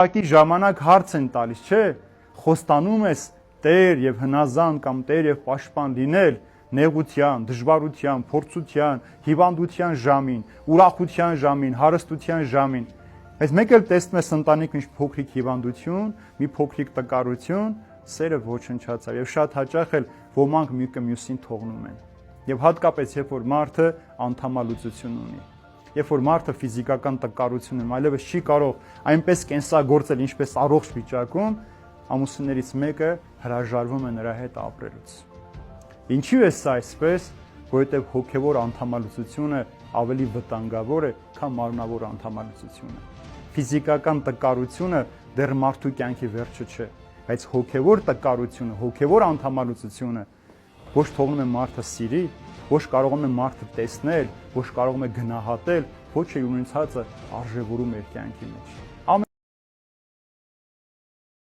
Ուղղակի ժամանակ հարց են տալիս, չէ՞, խոստանում ես տեր եւ հնազանդ կամ տեր եւ պաշտպան լինել նեղության, դժվարության, փորձության, հիվանդության ժամին, ուրախության ժամին, հարստության ժամին։ Բայց մեկ էլ տեսնում ես ընտանիքում ինչ փոքրիկ հիվանդություն, մի փոքրիկ տկարություն, սերը ոչնչացավ եւ շատ հաճախ էլ ոմանք մեկը մյուսին թողնում են։ Եվ հատկապես երբ որ մարդը անդամալուծություն ունի, երբ որ մարդը ֆիզիկական տկարություն ունի, այլևս չի կարող այնպես կենսագործել, ինչպես առողջ վիճակում, ամուսիններից մեկը հրաժարվում է նրա հետ ապրելուց։ Ինչու է սա այսպես, որովհետև հոգևոր անդամալուծությունը ավելի վտանգավոր է, քան մարմնավոր անդամալուծությունը։ Ֆիզիկական տկարությունը դեռ մարդու կյանքի վերջը չէ, բայց հոգևոր տկարությունը, հոգևոր անդամալուծությունը ոչ թողնում է մարդը սիրի, ոչ կարողում է մարդը տեսնել, ոչ կարողում է գնահատել, ոչ է ունեցածը արժևորում իր կյանքի մեջ։